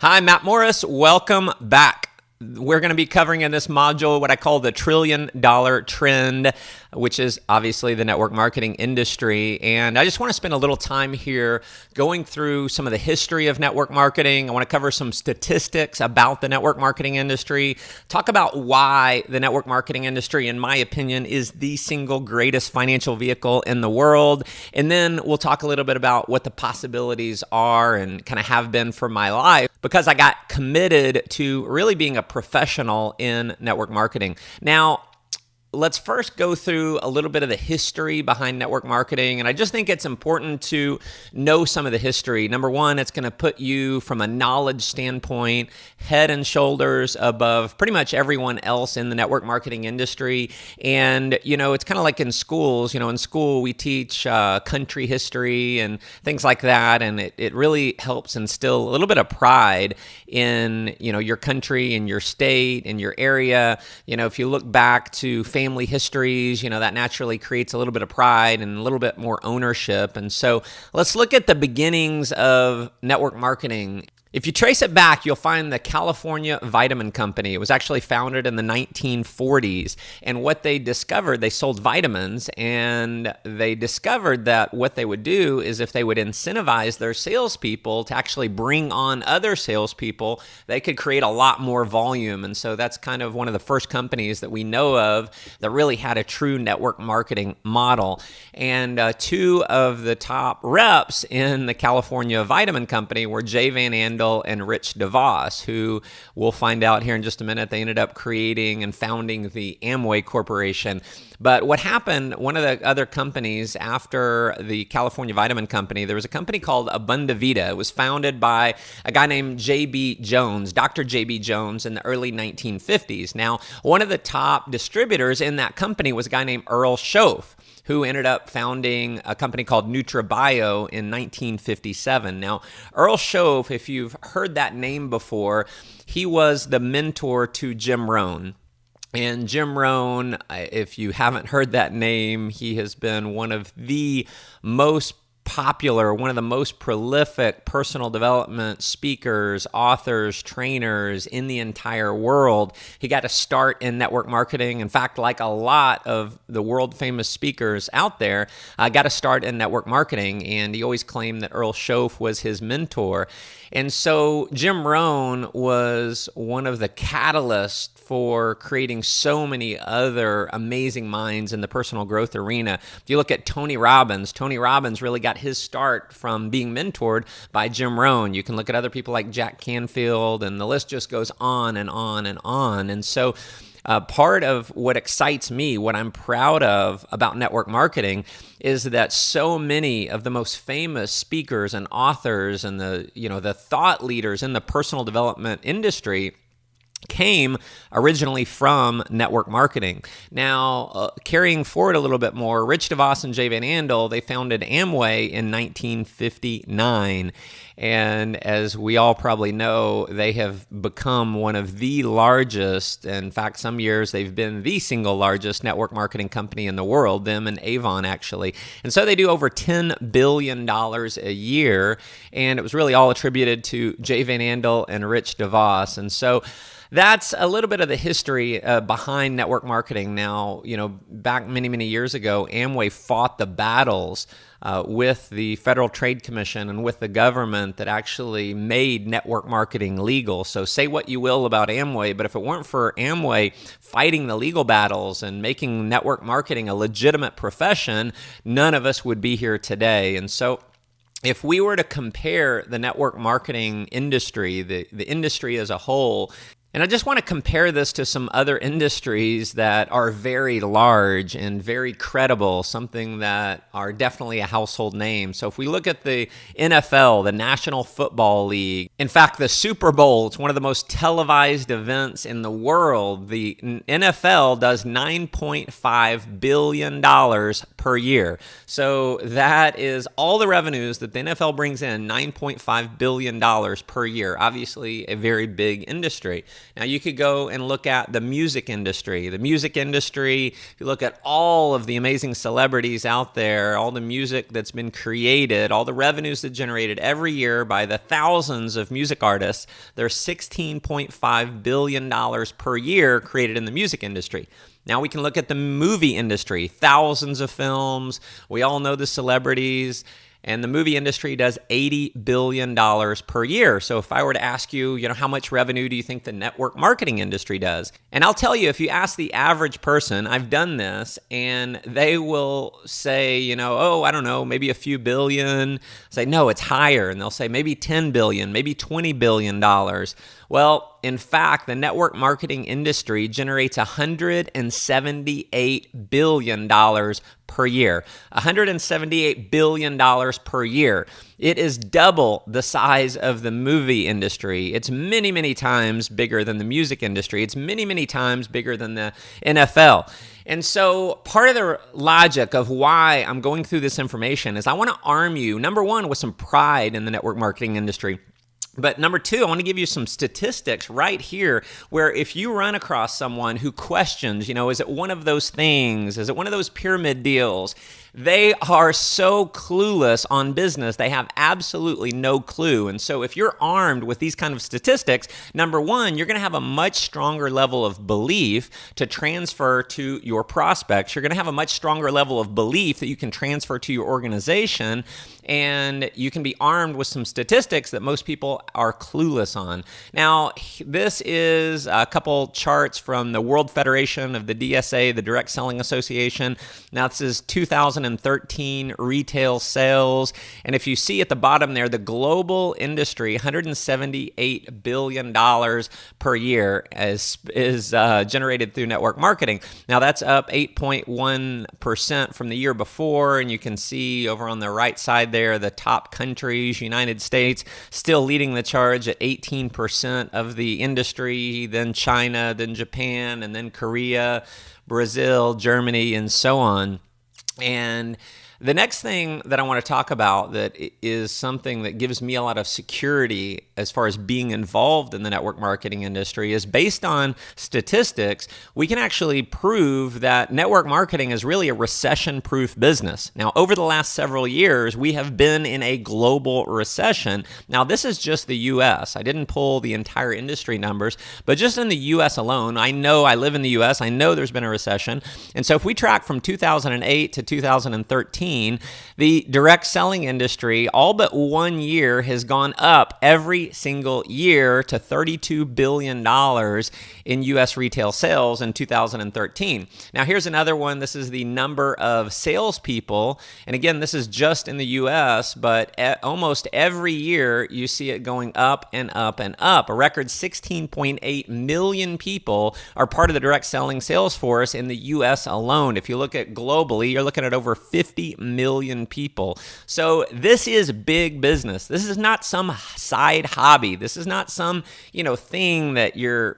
Hi, Matt Morris. Welcome back. We're going to be covering in this module what I call the $1 trillion trend, which is obviously the network marketing industry. And I just want to spend a little time here going through some of the history of network marketing. I want to cover some statistics about the network marketing industry, talk about why the network marketing industry, in my opinion, is the single greatest financial vehicle in the world. And then we'll talk a little bit about what the possibilities are and kind of have been for my life, because I got committed to really being a professional in network marketing. Now, let's first go through a little bit of the history behind network marketing. And I just think it's important to know some of the history. Number one, it's going to put you from a knowledge standpoint head and shoulders above pretty much everyone else in the network marketing industry. And, it's kind of like in schools. In school, we teach country history and things like that. And it really helps instill a little bit of pride in, your country and your state and your area. If you look back to family histories, that naturally creates a little bit of pride and a little bit more ownership. And so let's look at the beginnings of network marketing. If you trace it back, you'll find the California Vitamin Company. It was actually founded in the 1940s. And what they discovered, they sold vitamins, and they discovered that what they would do is if they would incentivize their salespeople to actually bring on other salespeople, they could create a lot more volume. And so that's kind of one of the first companies that we know of that really had a true network marketing model. And two of the top reps in the California Vitamin Company were Jay Van Andel and Rich DeVos, who we'll find out here in just a minute. They ended up creating and founding the Amway Corporation. But what happened, one of the other companies after the California Vitamin Company, there was a company called Abunda Vida. It was founded by a guy named J.B. Jones, Dr. J.B. Jones, in the early 1950s. Now, one of the top distributors in that company was a guy named Earl Shoaff, who ended up founding a company called NutraBio in 1957. Now, Earl Shoaff, if you've heard that name before, he was the mentor to Jim Rohn. And Jim Rohn, if you haven't heard that name, he has been one of the most popular, one of the most prolific personal development speakers, authors, trainers in the entire world. He got a start in network marketing. In fact, like a lot of the world famous speakers out there, got a start in network marketing. And he always claimed that Earl Shoaff was his mentor. And so Jim Rohn was one of the catalysts for creating so many other amazing minds in the personal growth arena. If you look at Tony Robbins really got his start from being mentored by Jim Rohn. You can look at other people like Jack Canfield, and the list just goes on and on and on. And so part of what excites me, what I'm proud of about network marketing, is that so many of the most famous speakers and authors and the thought leaders in the personal development industry came originally from network marketing. Now, carrying forward a little bit more, Rich DeVos and Jay Van Andel, they founded Amway in 1959. And as we all probably know, they have become one of the largest, in fact, some years they've been the single largest network marketing company in the world, them and Avon actually. And so they do over $10 billion a year. And it was really all attributed to Jay Van Andel and Rich DeVos. And so that's a little bit of the history behind network marketing. Now, back many, many years ago, Amway fought the battles with the Federal Trade Commission and with the government that actually made network marketing legal. So say what you will about Amway, but if it weren't for Amway fighting the legal battles and making network marketing a legitimate profession, none of us would be here today. And so if we were to compare the network marketing industry, the industry as a whole, and I just want to compare this to some other industries that are very large and very credible, something that are definitely a household name. So if we look at the NFL, the National Football League, in fact, the Super Bowl, it's one of the most televised events in the world. The NFL does $9.5 billion per year. So that is all the revenues that the NFL brings in, $9.5 billion per year. Obviously, a very big industry. Now, you could go and look at the music industry. The music industry, you look at all of the amazing celebrities out there, all the music that's been created, all the revenues that generated every year by the thousands of music artists. There's $16.5 billion per year created in the music industry. Now we can look at the movie industry, thousands of films. We all know the celebrities. And the movie industry does $80 billion per year. So if I were to ask you, how much revenue do you think the network marketing industry does? And I'll tell you, if you ask the average person, I've done this, and they will say, oh, I don't know, maybe a few billion. Say, no, it's higher. And they'll say maybe 10 billion, maybe $20 billion. Well, in fact, the network marketing industry generates $178 billion per year. $178 billion per year. It is double the size of the movie industry. It's many, many times bigger than the music industry. It's many, many times bigger than the NFL. And so part of the logic of why I'm going through this information is I want to arm you, number one, with some pride in the network marketing industry. But number two, I want to give you some statistics right here where if you run across someone who questions, is it one of those things? Is it one of those pyramid deals? They are so clueless on business. They have absolutely no clue. And so if you're armed with these kind of statistics, number one, you're going to have a much stronger level of belief to transfer to your prospects. You're going to have a much stronger level of belief that you can transfer to your organization, and you can be armed with some statistics that most people are clueless on. Now, this is a couple charts from the World Federation of the DSA, the Direct Selling Association. Now, this is 2013 retail sales. And if you see at the bottom there, the global industry, $178 billion per year is generated through network marketing. Now, that's up 8.1% from the year before. And you can see over on the right side there, the top countries, United States, still leading the charge at 18% of the industry, then China, then Japan, and then Korea, Brazil, Germany, and so on. And the next thing that I want to talk about that is something that gives me a lot of security as far as being involved in the network marketing industry is based on statistics. We can actually prove that network marketing is really a recession-proof business. Now, over the last several years, we have been in a global recession. Now, this is just the U.S. I didn't pull the entire industry numbers, but just in the U.S. alone, I know I live in the U.S. I know there's been a recession. And so if we track from 2008 to 2013, the direct selling industry, all but 1 year, has gone up every single year to $32 billion in U.S. retail sales in 2013. Now, here's another one. This is the number of salespeople. And again, this is just in the U.S., but almost every year you see it going up and up and up. A record 16.8 million people are part of the direct selling sales force in the U.S. alone. If you look at globally, you're looking at over 50 million people. So this is big business. This is not some side hobby. This is not some, thing that your,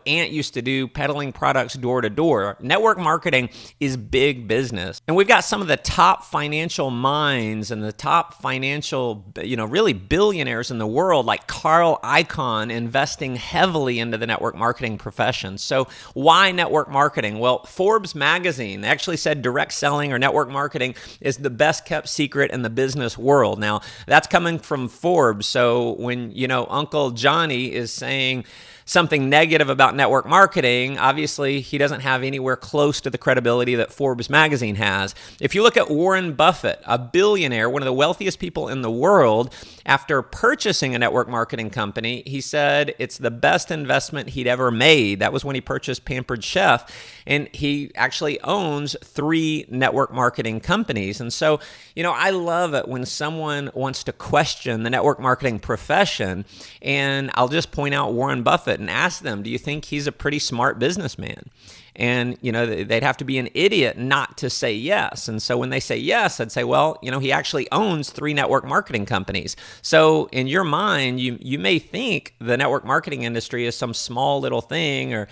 aunt used to do, peddling products door to door. Network marketing is big business. And we've got some of the top financial minds and the top financial, really billionaires in the world, like Carl Icahn, investing heavily into the network marketing profession. So why network marketing? Well, Forbes magazine actually said direct selling or network marketing is the best kept secret in the business world. Now, that's coming from Forbes. So when, Uncle Johnny is saying something negative about network marketing, obviously he doesn't have anywhere close to the credibility that Forbes magazine has. If you look at Warren Buffett, a billionaire, one of the wealthiest people in the world, after purchasing a network marketing company, he said it's the best investment he'd ever made. That was when he purchased Pampered Chef, and he actually owns 3 network marketing companies. And so, I love it when someone wants to question the network marketing profession, and I'll just point out Warren Buffett and ask them, do you think he's a pretty smart businessman? And, they'd have to be an idiot not to say yes. And so when they say yes, I'd say, well, he actually owns 3 network marketing companies. So in your mind, you may think the network marketing industry is some small little thing or,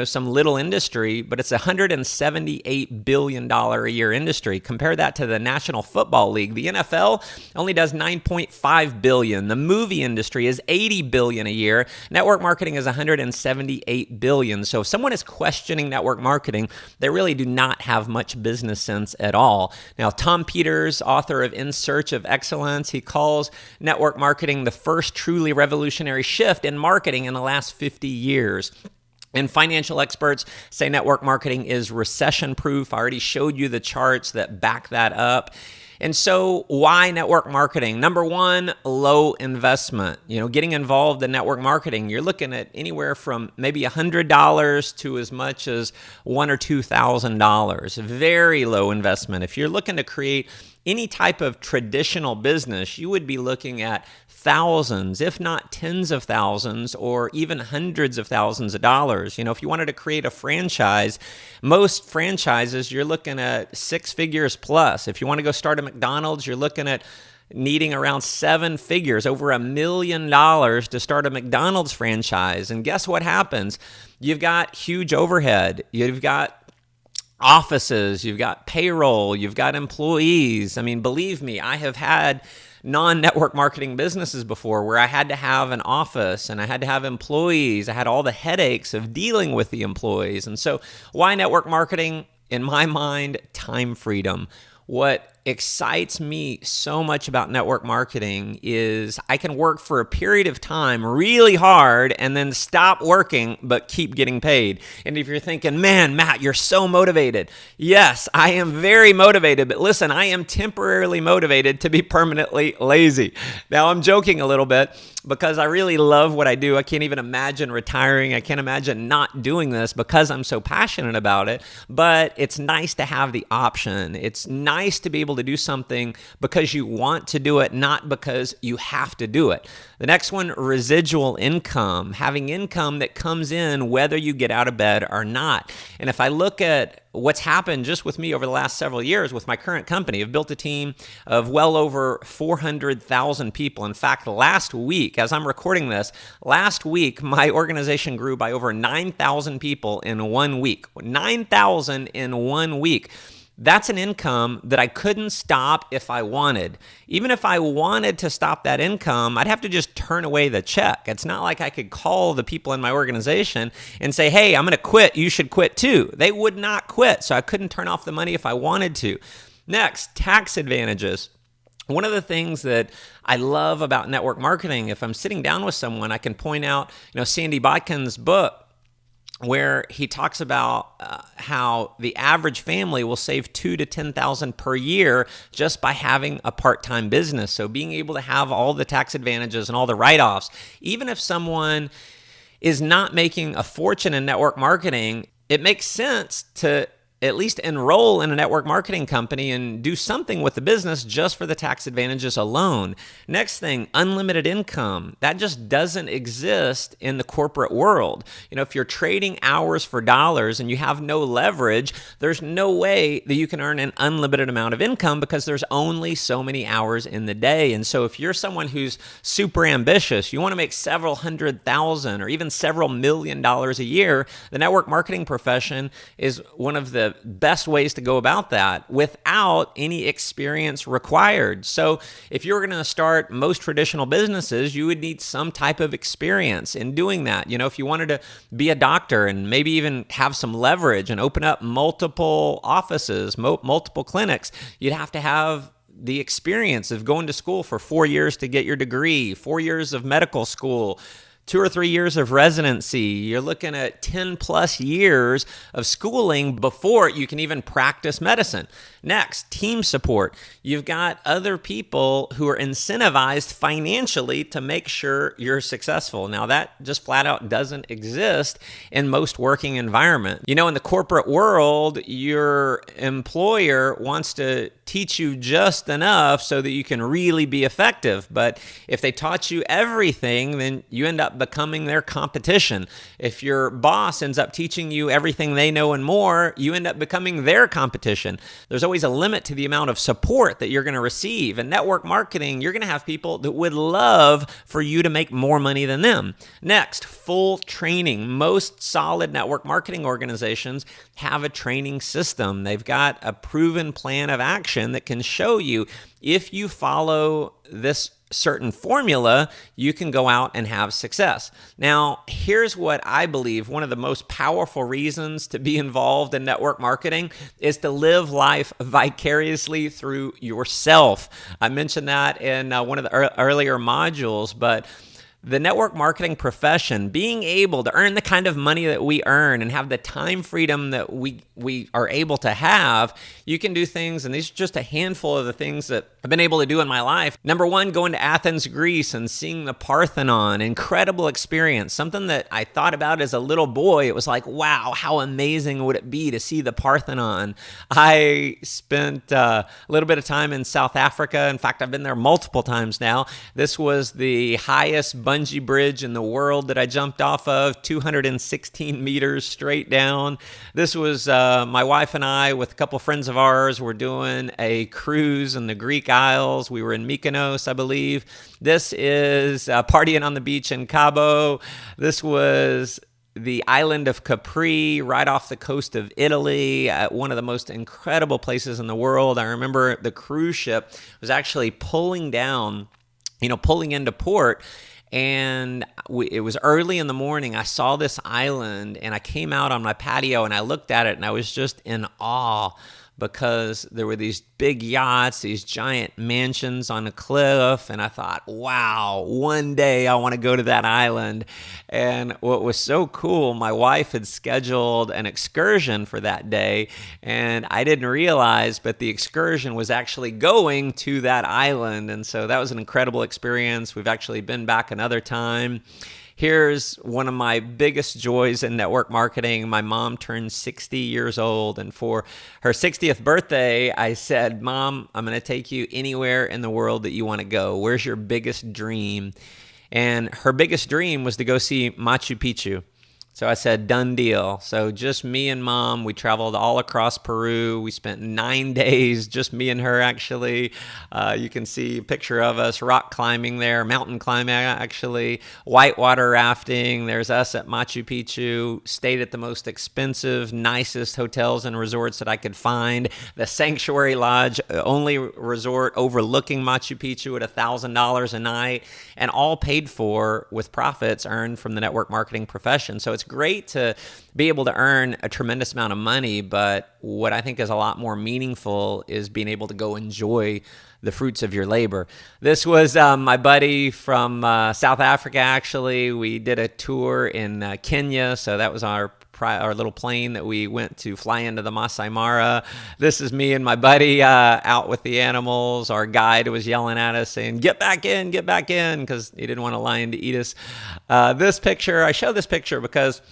some little industry, but it's a $178 billion a year industry. Compare that to the National Football League. The NFL only does $9.5 billion. The movie industry is $80 billion a year. Network marketing is $178 billion. So if someone is questioning network marketing, they really do not have much business sense at all. Now, Tom Peters, author of In Search of Excellence, he calls network marketing the first truly revolutionary shift in marketing in the last 50 years. And financial experts say network marketing is recession-proof. I already showed you the charts that back that up. And so why network marketing? Number one, low investment. Getting involved in network marketing, you're looking at anywhere from maybe $100 to as much as $1,000 or $2,000. Very low investment. If you're looking to create any type of traditional business, you would be looking at thousands, if not tens of thousands, or even hundreds of thousands of dollars. If you wanted to create a franchise, most franchises, you're looking at 6 figures plus. If you want to go start a McDonald's, you're looking at needing around 7 figures, over $1 million to start a McDonald's franchise. And guess what happens? You've got huge overhead. You've got offices, you've got payroll, you've got employees. I mean, believe me, I have had non-network marketing businesses before where I had to have an office and I had to have employees. I had all the headaches of dealing with the employees. And so why network marketing? In my mind, time freedom. What excites me so much about network marketing is I can work for a period of time really hard and then stop working but keep getting paid. And if you're thinking, man, Matt, you're so motivated. Yes, I am very motivated, but listen, I am temporarily motivated to be permanently lazy. Now, I'm joking a little bit because I really love what I do. I can't even imagine retiring. I can't imagine not doing this because I'm so passionate about it, but it's nice to have the option. It's nice to be able to do something because you want to do it, not because you have to do it. The next one, residual income, having income that comes in whether you get out of bed or not. And if I look at what's happened just with me over the last several years with my current company, I've built a team of well over 400,000 people. In fact, last week, as I'm recording this, last week, my organization grew by over 9,000 people in 1 week. 9,000 in 1 week. That's an income that I couldn't stop if I wanted. Even if I wanted to stop that income, I'd have to just turn away the check. It's not like I could call the people in my organization and say, hey, I'm going to quit. You should quit too. They would not quit, so I couldn't turn off the money if I wanted to. Next, tax advantages. One of the things that I love about network marketing, if I'm sitting down with someone, I can point out, Sandy Botkin's book, where he talks about how the average family will save $2,000 to $10,000 per year just by having a part-time business. So being able to have all the tax advantages and all the write-offs, even if someone is not making a fortune in network marketing, it makes sense to at least enroll in a network marketing company and do something with the business just for the tax advantages alone. Next thing, unlimited income. That just doesn't exist in the corporate world. If you're trading hours for dollars and you have no leverage, there's no way that you can earn an unlimited amount of income because there's only so many hours in the day. And so if you're someone who's super ambitious, you want to make several $100,000 or even several $1 million a year, the network marketing profession is one of the best ways to go about that without any experience required. So if you're going to start most traditional businesses, you would need some type of experience in doing that. If you wanted to be a doctor and maybe even have some leverage and open up multiple offices, multiple clinics, you'd have to have the experience of going to school for 4 years to get your degree, 4 years of medical school, 2 or 3 years of residency. You're looking at 10 plus years of schooling before you can even practice medicine. Next, team support. You've got other people who are incentivized financially to make sure you're successful. Now, that just flat out doesn't exist in most working environments. In the corporate world, your employer wants to teach you just enough so that you can really be effective. But if they taught you everything, then you end up up becoming their competition. If your boss ends up teaching you everything they know and more, you end up becoming their competition. There's always a limit to the amount of support that you're going to receive. In network marketing, you're going to have people that would love for you to make more money than them. Next, full training. Most solid network marketing organizations have a training system. They've got a proven plan of action that can show you if you follow this certain formula, you can go out and have success. Now, here's what I believe one of the most powerful reasons to be involved in network marketing is to live life vicariously through yourself. I mentioned that in one of the earlier modules, but the network marketing profession, being able to earn the kind of money that we earn and have the time freedom that we are able to have, you can do things, and these are just a handful of the things that I've been able to do in my life. Number one, going to Athens, Greece and seeing the Parthenon, incredible experience, something that I thought about as a little boy. It was like, wow, how amazing would it be to see the Parthenon? I spent a little bit of time in South Africa. In fact, I've been there multiple times now. This was the highest bungee bridge in the world that I jumped off of, 216 meters straight down. This was my wife and I with a couple friends of ours were doing a cruise in the Greek Isles. We were in Mykonos, I believe. This is partying on the beach in Cabo. This was the island of Capri, right off the coast of Italy, one of the most incredible places in the world. I remember the cruise ship was actually pulling into port. And it was early in the morning. I saw this island and I came out on my patio and I looked at it and I was just in awe because there were these big yachts, these giant mansions on a cliff. And I thought, wow, one day I want to go to that island. And what was so cool, my wife had scheduled an excursion for that day. And I didn't realize, but the excursion was actually going to that island. And so that was an incredible experience. We've actually been back another time. Here's one of my biggest joys in network marketing. My mom turned 60 years old, and for her 60th birthday, I said, Mom, I'm going to take you anywhere in the world that you want to go. Where's your biggest dream? And her biggest dream was to go see Machu Picchu. So I said, done deal. So just me and Mom, we traveled all across Peru. We spent 9 days, just me and her, actually. You can see a picture of us rock climbing there, mountain climbing, actually, whitewater rafting. There's us at Machu Picchu, stayed at the most expensive, nicest hotels and resorts that I could find. The Sanctuary Lodge, only resort overlooking Machu Picchu at $1,000 a night, and all paid for with profits earned from the network marketing profession. So it's great to be able to earn a tremendous amount of money, but what I think is a lot more meaningful is being able to go enjoy the fruits of your labor. This was my buddy from South Africa, actually. We did a tour in Kenya, so that was our little plane that we went to fly into the Masai Mara. This is me and my buddy out with the animals. Our guide was yelling at us saying, get back in, because he didn't want a lion to eat us. I show this picture because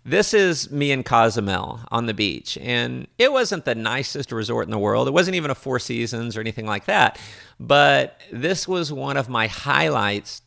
this is me in Cozumel on the beach, and it wasn't the nicest resort in the world. It wasn't even a Four Seasons or anything like that, but this was one of my highlights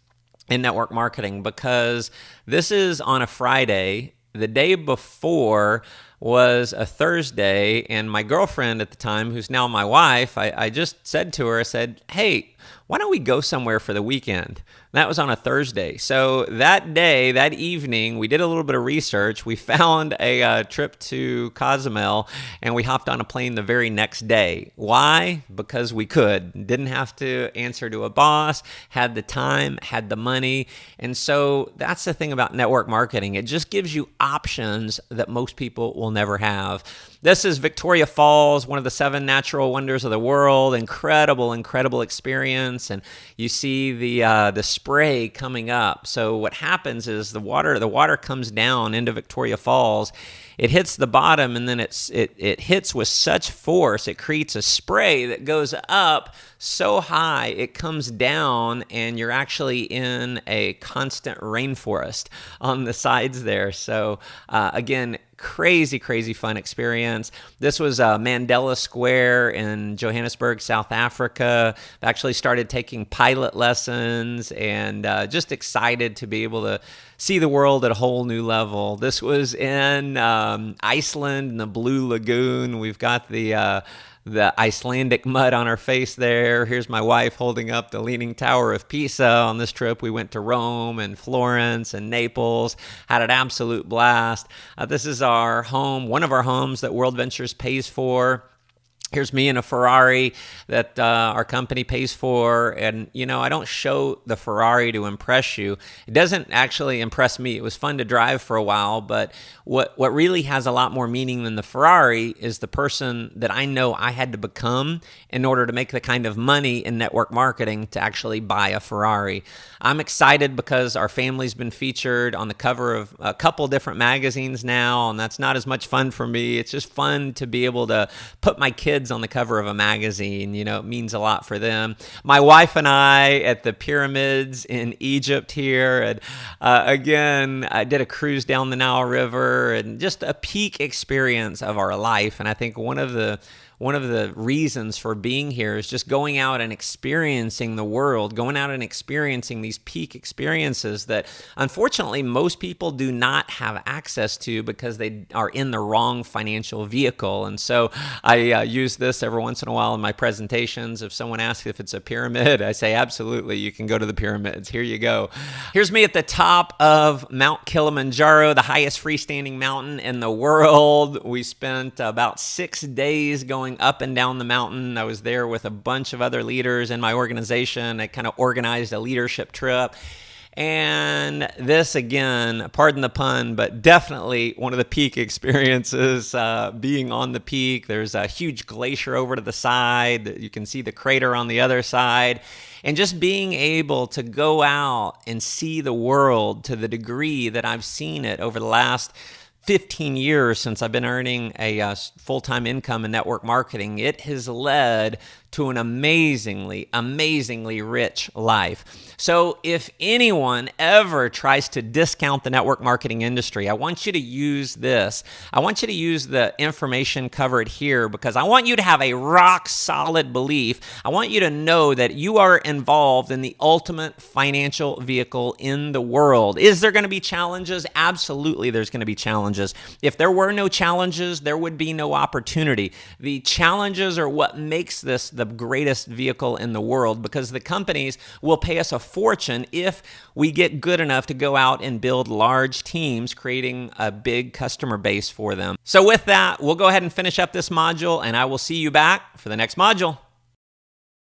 in network marketing because this is on a Friday. The day before was a Thursday, and my girlfriend at the time, who's now my wife, I just said to her, I said, hey, why don't we go somewhere for the weekend? And that was on a Thursday. So that day, that evening, we did a little bit of research. We found a trip to Cozumel, and we hopped on a plane the very next day. Why? Because we could. Didn't have to answer to a boss, had the time, had the money. And so that's the thing about network marketing. It just gives you options that most people will never have. This is Victoria Falls, one of the 7 natural wonders of the world. Incredible, incredible experience. And you see the spray coming up. So what happens is the water comes down into Victoria Falls. It hits the bottom, and then it hits with such force, it creates a spray that goes up so high, it comes down, and you're actually in a constant rainforest on the sides there. So again, crazy, crazy fun experience. This was Mandela Square in Johannesburg, South Africa. I've actually started taking pilot lessons and just excited to be able to see the world at a whole new level. This was in Iceland in the Blue Lagoon. We've got the Icelandic mud on our face there. Here's my wife holding up the Leaning Tower of Pisa. On this trip, we went to Rome and Florence and Naples. Had an absolute blast. This is our home, one of our homes that World Ventures pays for. Here's me in a Ferrari that our company pays for. And, you know, I don't show the Ferrari to impress you. It doesn't actually impress me. It was fun to drive for a while, but what really has a lot more meaning than the Ferrari is the person that I know I had to become in order to make the kind of money in network marketing to actually buy a Ferrari. I'm excited because our family's been featured on the cover of a couple different magazines now, and that's not as much fun for me. It's just fun to be able to put my kids on the cover of a magazine. You know, it means a lot for them. My wife and I at the pyramids in Egypt here. And again, I did a cruise down the Nile River and just a peak experience of our life. And I think one of the reasons for being here is just going out and experiencing the world, going out and experiencing these peak experiences that unfortunately most people do not have access to because they are in the wrong financial vehicle. And so I use this every once in a while in my presentations. If someone asks if it's a pyramid, I say, absolutely, you can go to the pyramids. Here you go. Here's me at the top of Mount Kilimanjaro, the highest freestanding mountain in the world. We spent about 6 days going up and down the mountain. I was there with a bunch of other leaders in my organization. I kind of organized a leadership trip. And this, again, pardon the pun, but definitely one of the peak experiences, being on the peak. There's a huge glacier over to the side. You can see the crater on the other side. And just being able to go out and see the world to the degree that I've seen it over the last 15 years since I've been earning a full-time income in network marketing, it has led to an amazingly, amazingly rich life. So if anyone ever tries to discount the network marketing industry, I want you to use this. I want you to use the information covered here because I want you to have a rock solid belief. I want you to know that you are involved in the ultimate financial vehicle in the world. Is there going to be challenges? Absolutely, there's going to be challenges. If there were no challenges, there would be no opportunity. The challenges are what makes this the greatest vehicle in the world because the companies will pay us a fortune if we get good enough to go out and build large teams, creating a big customer base for them. So with that, we'll go ahead and finish up this module, and I will see you back for the next module.